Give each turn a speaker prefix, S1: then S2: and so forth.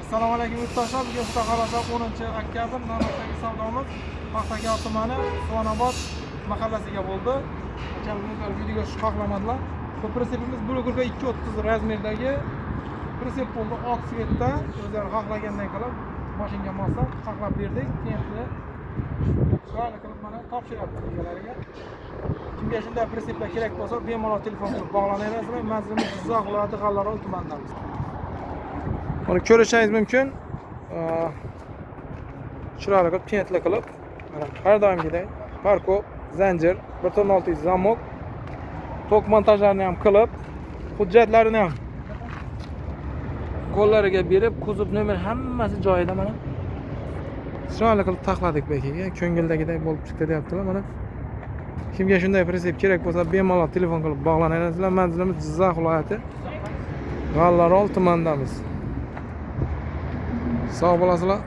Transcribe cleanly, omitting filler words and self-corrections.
S1: Assalomu alaykum yurtdoshlar. Bugun Xudo xolasa 10-oktyabr navbatdagi savdomiz Paxtakor tumani Suvonobod mahallasiga bo'ldi. Akamizlar videoga xohlamadilar. Bu pritsepimiz blogerga 2.30 razmerdagi pritsep bo'ldi. Oq svetda o'zlari xohlagandan qilib mashinaga moslab saqlab berdik. Klientga chiroyli qilib mana topshiryapti egalariga. Kimga shunday pritseplar kerak bo'lsa, bemalol telefon qilib bog'lanaverasizlar. Manzilimiz Jizzax viloyati G'allaorol tumanidamiz. Buni ko'rishingiz mumkin. Chiroyli qilib pentli qilib, mana har doimgidek parko, zanjir, 1.6 zamok, tok montajlarini ham qilib, hujjatlarini ham qo'llariga berib, kuzov nomer hammasi joyida mana. Chiroyli qilib taxladik bekiga, ko'ngildagidek bo'lib chiqdi deyaptilar mana. Kimga shunday pritsep kerak bo'lsa, bemalol telefon qilib bog'lanaverasizlar. Manzilimiz Jizzax viloyati G'allaorol tumanidamiz. Sog' bo'lasizlar.